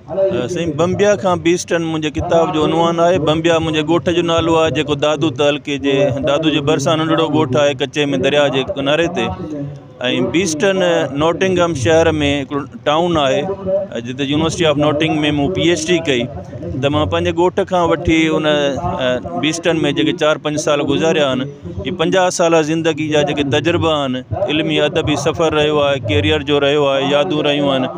साईं बम्बिया खां बीस्टन मुंहिंजे किताब जो उनवान आहे। बम्बिया मुंहिंजे ॻोठ जो नालो आहे जेको दादू तहलके जे दादू जे भरिसां नंढिड़ो ॻोठु आहे कचे में दरिया जे किनारे ते। ऐं बीस्टन नॉटिंगम शहर में हिकिड़ो टाउन आहे जिते यूनिवर्सिटी ऑफ नॉटिंग में मूं PhD कई। त मां पंहिंजे ॻोठ खां वठी उन बीस्टन में जेके 4-5 साल गुज़ारिया आहिनि, इहे 50 साल ज़िंदगी जा जेके तजुर्बा आहिनि, इल्मी अदबी सफ़र रहियो आहे, कैरियर जो रहियो आहे, यादूं रहियूं आहिनि,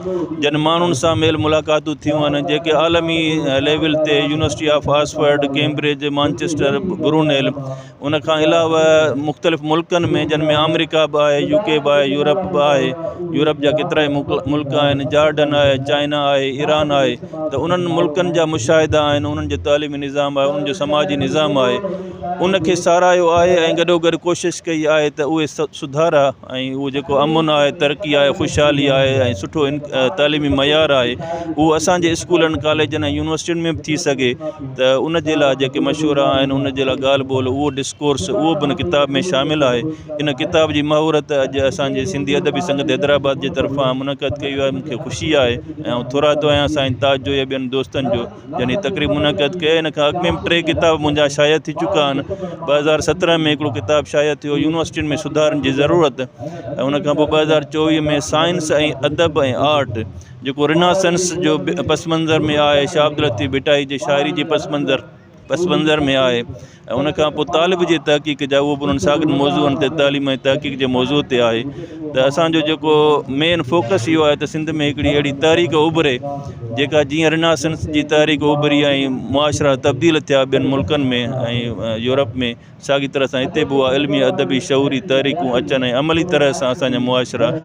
जन माण्हुनि सां मेल मुलाक़ातूं थियूं आहिनि जेके आलमी लेवल ते university of Oxford, Cambridge, Manchester, Brunel, उन खां अलावा मुख़्तलिफ़ मुल्कनि में जिन में अमेरिका बि आहे, UK बि आहे, यूरोप बि आहे, यूरोप जा केतिरा ई मुल्क आहिनि, जॉर्डन आहे, चाइना आहे, ईरान आहे। त उन्हनि मुल्कनि जा मुशाहिदा आहिनि, उन्हनि जो तइलीमी निज़ाम आहे, उन्हनि जो समाजी निज़ाम आहे, उनखे साराहियो आहे ऐं गॾोगॾु कोशिशि कई आहे त उहे सुधारा ऐं उहो जेको अमुन आहे, तरक़ी आहे, ख़ुशहाली आहे ऐं सुठो तइलीमी मयार आहे, उहो असांजे स्कूलनि, कॉलेजनि ऐं यूनिवर्सिटियुनि में बि थी सघे। त उन जे लाइ जेके मशवरा आहिनि, उन जे लाइ ॻाल्हि ॿोल, उहो डिस्कोर्स, उहो बि इन किताब में शामिलु आहे। इन किताब जी महूरत अॼु असांजे सिंधी अदबी संगत हैदराबाद जे तरफ़ां मुनक़द कई आहे। मूंखे ख़ुशी आहे ऐं थोरा तो आहियां साईं ताज जो या ॿियनि दोस्तनि जो जॾहिं तक़रीब मुनक़द कए। इन खां अॻु में 3 किताब मुंहिंजा शाया थी चुका आहिनि। 2017 में हिकिड़ो किताबु शाया थियो, यूनिवर्सिटियुनि में सुधारनि जी ज़रूरत, ऐं उन खां पोइ 2024 में साइंस ऐं अदब ऐं आर्ट जेको रिनासेंस जो पस मंज़र में आहे, शाह अब्दुल लतीफ़ भिटाई जी शाइरी जी पस मंज़र में आहे। ऐं उन खां पोइ तालिब जे तहक़ीक़ जा उहो बि उन्हनि साॻियुनि मौज़ूअनि ते तालीम ऐं तहक़ीक़ जे मौज़ू ते आहे। त असांजो जेको मेन फोकस इहो आहे त सिंध में हिकिड़ी अहिड़ी तहरीक उभिरे जेका जीअं रिनासेंस जी तहरीक उभिरी ऐं मुआशरा तब्दील थिया ॿियनि मुल्कनि में ऐं यूरोप में, साॻी तरह सां हिते बि उहा इल्मी अदबी शऊरी तहरीकूं अचनि ऐं अमली तरह सां असांजा मुआशरा